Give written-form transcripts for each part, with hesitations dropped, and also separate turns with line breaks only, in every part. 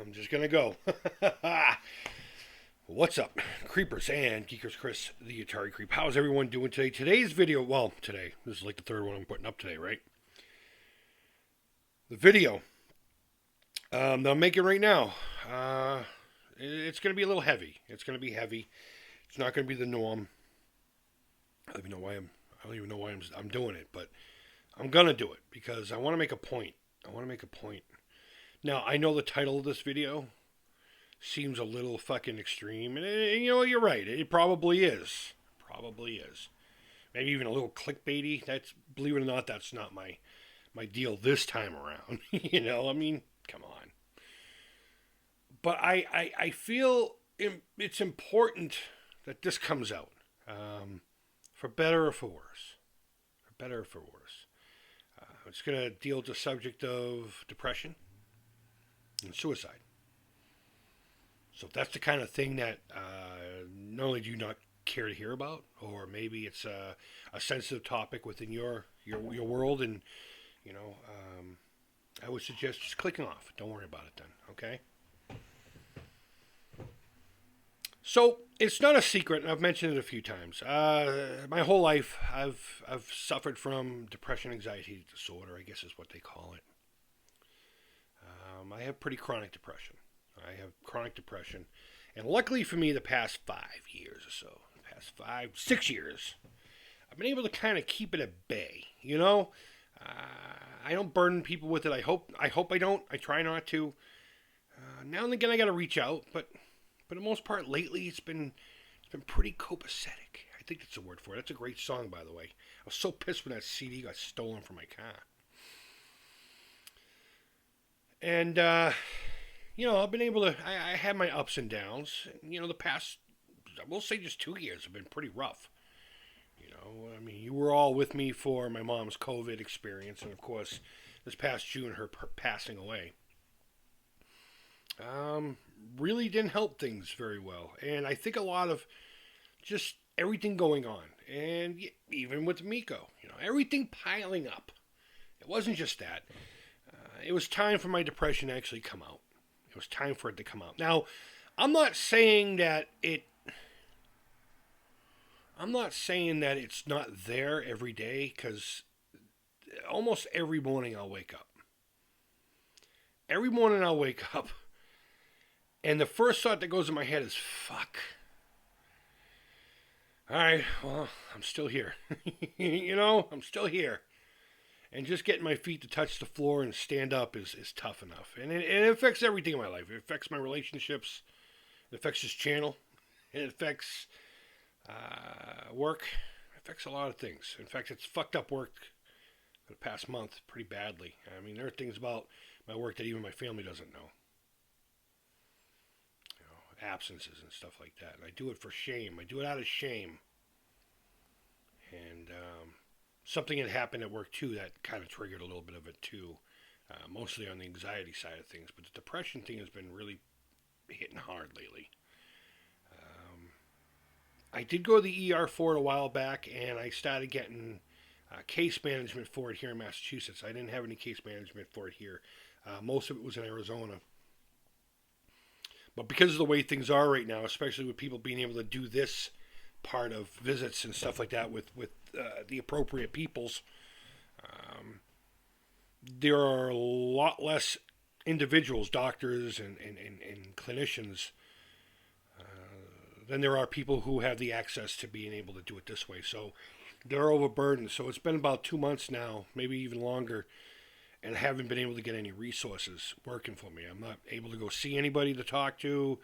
I'm just gonna go. What's up, Creepers and Geekers? Chris, the Atari Creep. How's everyone doing today? Today's video, well, today, this is like the third one I'm putting up today, right? The video that I'm making right now, it's gonna be a little heavy. It's gonna be heavy. It's not gonna be the norm. I don't even know why I'm doing it, but I'm gonna do it because I want to make a point. I want to make a point. Now, I know the title of this video seems a little fucking extreme, and you're right. It probably is. Probably is. Maybe even a little clickbaity. That's, believe it or not, that's not my deal this time around. I mean, come on. But I feel it's important that this comes out, for better or for worse. For better or for worse. It's going to deal with the subject of depression and suicide. So if that's the kind of thing that not only do you not care to hear about, or maybe it's a sensitive topic within your world, and I would suggest just clicking off. Don't worry about it then, okay? So it's not a secret, and I've mentioned it a few times. My whole life, I've suffered from depression, anxiety disorder, I guess is what they call it. I have pretty chronic depression. And luckily for me, the past 5 years or so, the past 6 years, I've been able to kind of keep it at bay. I don't burden people with it. I hope I don't. I try not to. Now and again, I got to reach out, but for the most part, lately, it's been pretty copacetic. I think that's the word for it. That's a great song, by the way. I was so pissed when that CD got stolen from my car. And I've been able to. I had my ups and downs. The past, I will say, just 2 years have been pretty rough. I mean, you were all with me for my mom's COVID experience, and of course, this past June, her passing away. Really didn't help things very well, and I think a lot of just everything going on, and even with Amico, everything piling up. It wasn't just that. It was time for my depression to actually come out. It was time for it to come out. Now, I'm not saying that it's not there every day, because almost every morning I'll wake up. And the first thought that goes in my head is, fuck. All right, well, I'm still here. I'm still here. And just getting my feet to touch the floor and stand up is tough enough. And it affects everything in my life. It affects my relationships. It affects this channel. It affects work. It affects a lot of things. In fact, it's fucked up work for the past month pretty badly. I mean, there are things about my work that even my family doesn't know. Absences and stuff like that. And I do it for shame. I do it out of shame. And something had happened at work too that kind of triggered a little bit of it too. Mostly on the anxiety side of things. But the depression thing has been really hitting hard lately. I did go to the ER for it a while back, and I started getting case management for it here in Massachusetts. I didn't have any case management for it here. Most of it was in Arizona. But because of the way things are right now, especially with people being able to do this part of visits and stuff like that with the appropriate peoples, there are a lot less individuals, doctors and clinicians, than there are people who have the access to being able to do it this way. So they're overburdened. So it's been about 2 months now, maybe even longer, and haven't been able to get any resources working for me. I'm not able to go see anybody to talk to.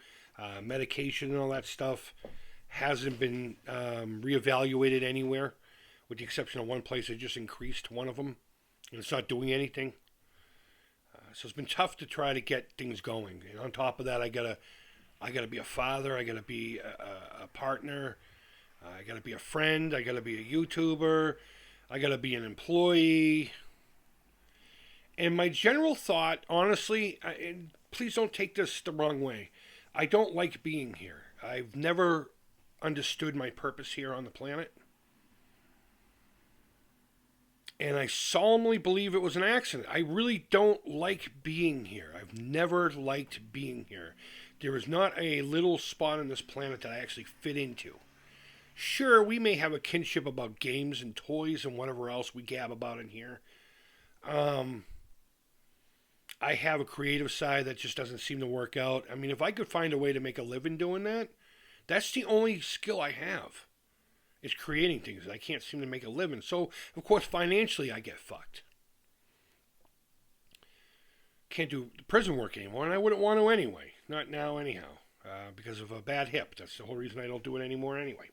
Medication and all that stuff hasn't been reevaluated anywhere, with the exception of one place that just increased one of them, and it's not doing anything. So it's been tough to try to get things going. And on top of that, I gotta be a father. I gotta be a partner. I gotta be a friend. I gotta be a YouTuber. I gotta be an employee. And my general thought, honestly, and please don't take this the wrong way, I don't like being here. I've never understood my purpose here on the planet. And I solemnly believe it was an accident. I really don't like being here. I've never liked being here. There is not a little spot on this planet that I actually fit into. Sure, we may have a kinship about games and toys and whatever else we gab about in here. Um, I have a creative side that just doesn't seem to work out. I mean, if I could find a way to make a living doing that, that's the only skill I have. Is creating things. I can't seem to make a living. So, of course, financially, I get fucked. Can't do prison work anymore, and I wouldn't want to anyway. Not now, anyhow, because of a bad hip. That's the whole reason I don't do it anymore anyway.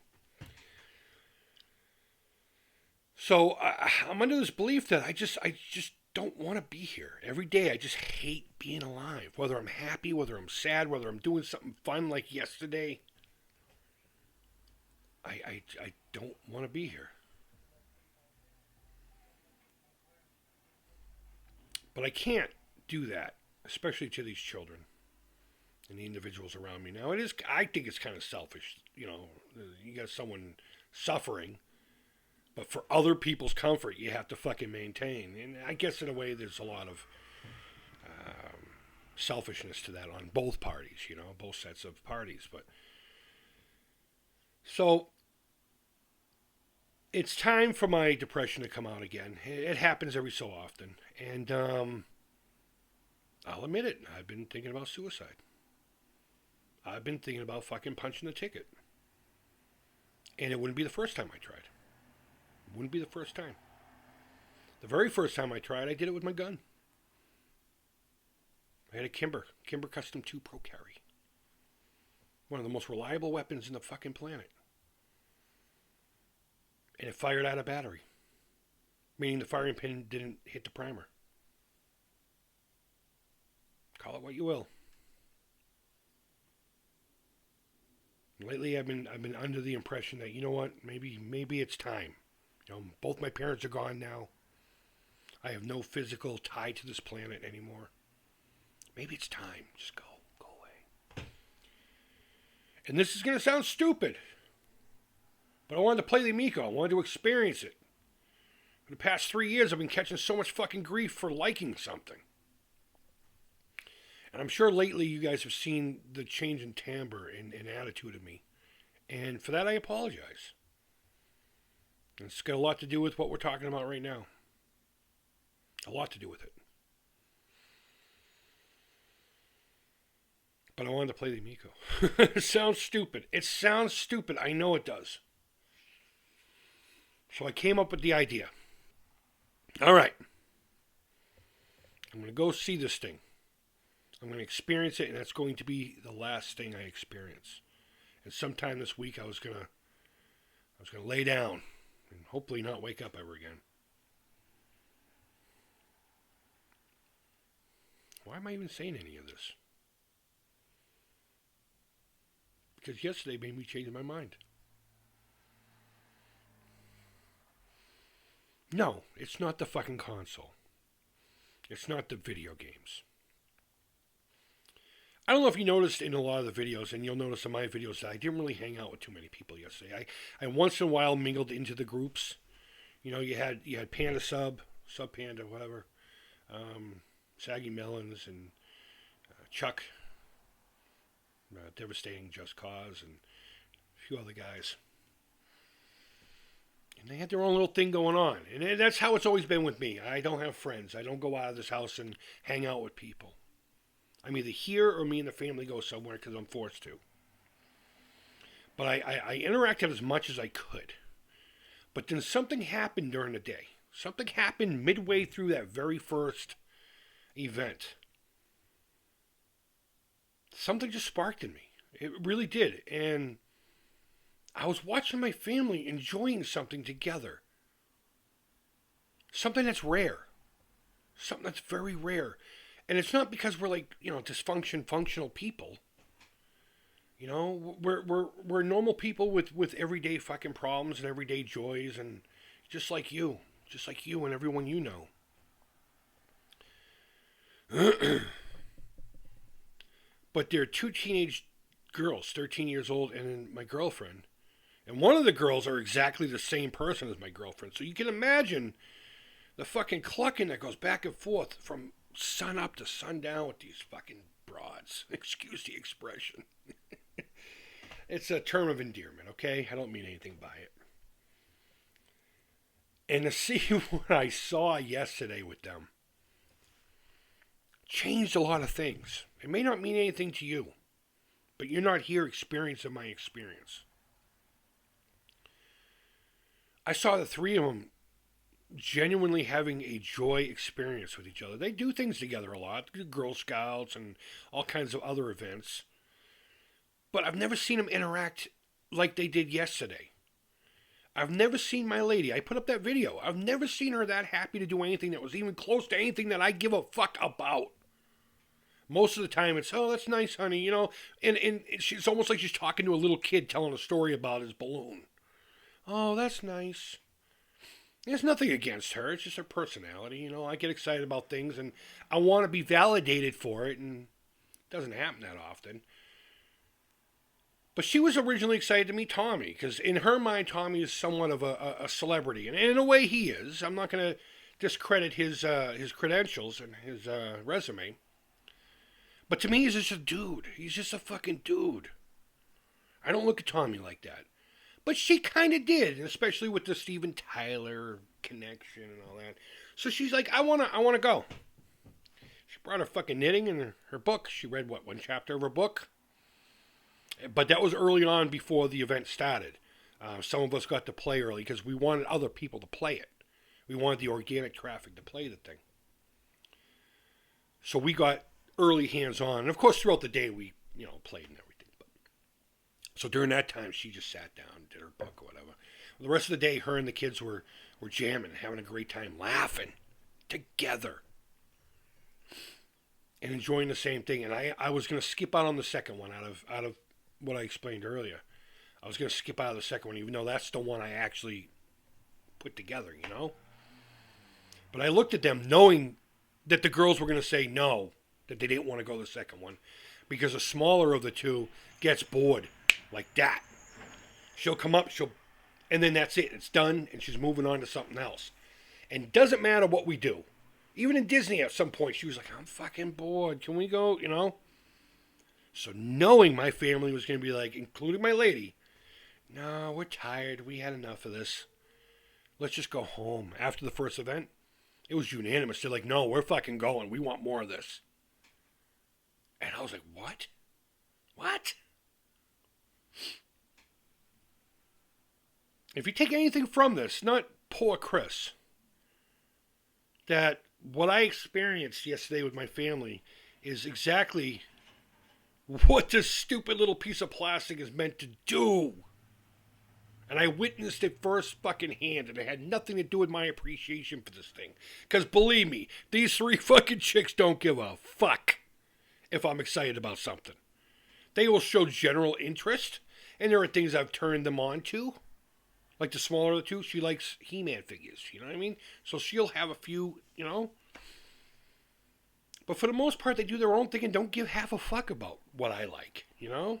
So I'm under this belief that I just don't want to be here. Every day, I just hate being alive. Whether I'm happy, whether I'm sad, whether I'm doing something fun like yesterday. I don't want to be here. But I can't do that, especially to these children and the individuals around me. Now, I think it's kind of selfish. You know, you got someone suffering, but for other people's comfort, you have to fucking maintain. And I guess in a way, there's a lot of selfishness to that on both parties, you know, both sets of parties. But so it's time for my depression to come out again. It happens every so often. And I'll admit it. I've been thinking about suicide. I've been thinking about fucking punching the ticket. And it wouldn't be the first time I tried. It wouldn't be the first time. The very first time I tried, I did it with my gun. I had a Kimber Custom 2 Pro Carry. One of the most reliable weapons in the fucking planet. And it fired out of battery, meaning the firing pin didn't hit the primer. Call it what you will. Lately, I've been under the impression that, you know what, maybe it's time. You know, both my parents are gone now. I have no physical tie to this planet anymore. Maybe it's time. Just go away. And this is going to sound stupid. But I wanted to play the Amico. I wanted to experience it. For the past 3 years, I've been catching so much fucking grief for liking something. And I'm sure lately you guys have seen the change in timbre and attitude of me. And for that, I apologize. And it's got a lot to do with what we're talking about right now. A lot to do with it. But I wanted to play the Amico. It sounds stupid. It sounds stupid. I know it does. So I came up with the idea. All right. I'm going to go see this thing. I'm going to experience it, and that's going to be the last thing I experience. And sometime this week I was going to lay down and hopefully not wake up ever again. Why am I even saying any of this? Because yesterday made me change my mind. No, it's not the fucking console. It's not the video games. I don't know if you noticed in a lot of the videos, and you'll notice in my videos that I didn't really hang out with too many people yesterday. I once in a while mingled into the groups. You know, you had Panda Sub Panda, whatever, Saggy Melons, and Chuck, Devastating Just Cause, and a few other guys. And they had their own little thing going on. And that's how it's always been with me. I don't have friends. I don't go out of this house and hang out with people. I'm either here or me and the family go somewhere because I'm forced to. But I interacted as much as I could. But then something happened during the day. Something happened midway through that very first event. Something just sparked in me. It really did. And I was watching my family enjoying something together. Something that's rare. Something that's very rare. And it's not because we're like, you know, functional people. You know, we're normal people with everyday fucking problems and everyday joys, and just like you and everyone you know. But there are two teenage girls, 13 years old, and then my girlfriend. And one of the girls are exactly the same person as my girlfriend. So you can imagine The fucking clucking that goes back and forth from sun up to sundown with these fucking broads. Excuse the expression. It's a term of endearment, okay? I don't mean anything by it. And to see what I saw yesterday with them changed a lot of things. It may not mean anything to you, but you're not here experiencing my experience. I saw the three of them genuinely having a joy experience with each other. They do things together a lot, Girl Scouts and all kinds of other events. But I've never seen them interact like they did yesterday. I've never seen my lady. I put up that video. I've never seen her that happy to do anything that was even close to anything that I give a fuck about. Most of the time it's, oh, that's nice, honey, you know. And it's almost like she's talking to a little kid telling a story about his balloon. Oh, that's nice. There's nothing against her. It's just her personality, you know. I get excited about things and I want to be validated for it, and it doesn't happen that often. But she was originally excited to meet Tommy, because in her mind, Tommy is somewhat of a celebrity. And in a way, he is. I'm not going to discredit his credentials and his resume. But to me, he's just a dude. He's just a fucking dude. I don't look at Tommy like that. But she kind of did, especially with the Steven Tyler connection and all that. So she's like, I want to go. She brought her fucking knitting and her book. She read, one chapter of her book? But that was early on before the event started. Some of us got to play early because we wanted other people to play it. We wanted the organic traffic to play the thing. So we got early hands-on. And of course, throughout the day, we, played and everything. But so during that time, she just sat down and did her book or whatever. The rest of the day, her and the kids were jamming, having a great time, laughing together. And enjoying the same thing. And I was going to skip out on the second one out of what I explained earlier. I was going to skip out of the second one, even though that's the one I actually put together, But I looked at them knowing that the girls were going to say no, that they didn't want to go to the second one, because the smaller of the two gets bored like that. She'll come up, and then that's it. It's done, and she's moving on to something else. And it doesn't matter what we do. Even in Disney at some point, she was like, I'm fucking bored. Can we go, So knowing my family was going to be like, including my lady, no, we're tired. We had enough of this. Let's just go home. After the first event, it was unanimous. They're like, no, we're fucking going. We want more of this. And I was like, what? What? If you take anything from this, not poor Chris, that what I experienced yesterday with my family is exactly what this stupid little piece of plastic is meant to do. And I witnessed it first fucking hand, and it had nothing to do with my appreciation for this thing. Because believe me, these three fucking chicks don't give a fuck if I'm excited about something. They will show general interest, and there are things I've turned them on to. Like the smaller of the two, she likes He-Man figures, you know what I mean? So she'll have a few, But for the most part, they do their own thing and don't give half a fuck about what I like, Then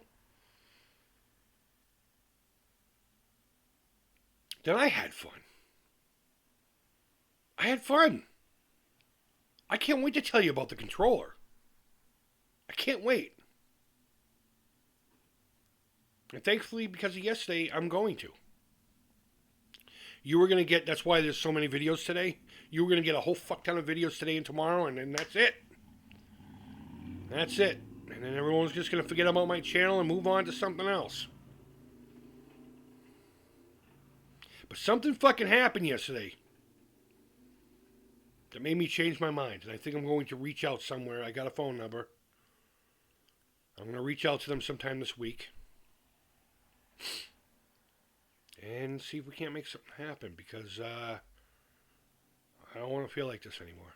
I had fun. I had fun. I can't wait to tell you about the controller. I can't wait. And thankfully, because of yesterday, I'm going to. You were going to get, that's why there's so many videos today. You were going to get a whole fuck ton of videos today and tomorrow, and then that's it. That's it. And then everyone's just going to forget about my channel and move on to something else. But something fucking happened yesterday that made me change my mind. And I think I'm going to reach out somewhere. I got a phone number. I'm going to reach out to them sometime this week. And see if we can't make something happen. Because I don't want to feel like this anymore.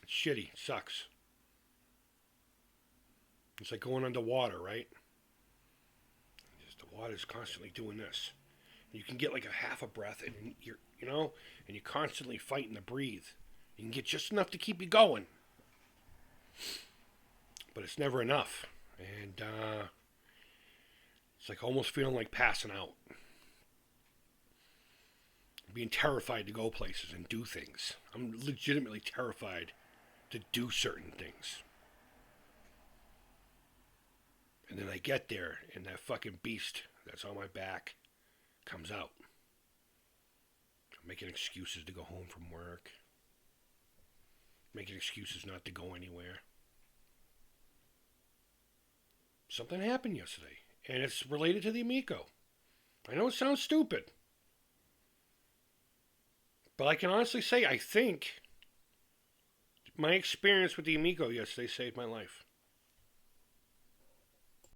It's shitty. It sucks. It's like going underwater, right? Just the water's constantly doing this. You can get like a half a breath, and you're, and you're constantly fighting to breathe. You can get just enough to keep you going, but it's never enough. And it's like almost feeling like passing out. being terrified to go places and do things. I'm legitimately terrified to do certain things. And then I get there, and that fucking beast that's on my back comes out. I'm making excuses to go home from work. Making excuses not to go anywhere. Something happened yesterday, and it's related to the Amico. I know it sounds stupid, but I can honestly say I think my experience with the Amico yesterday saved my life.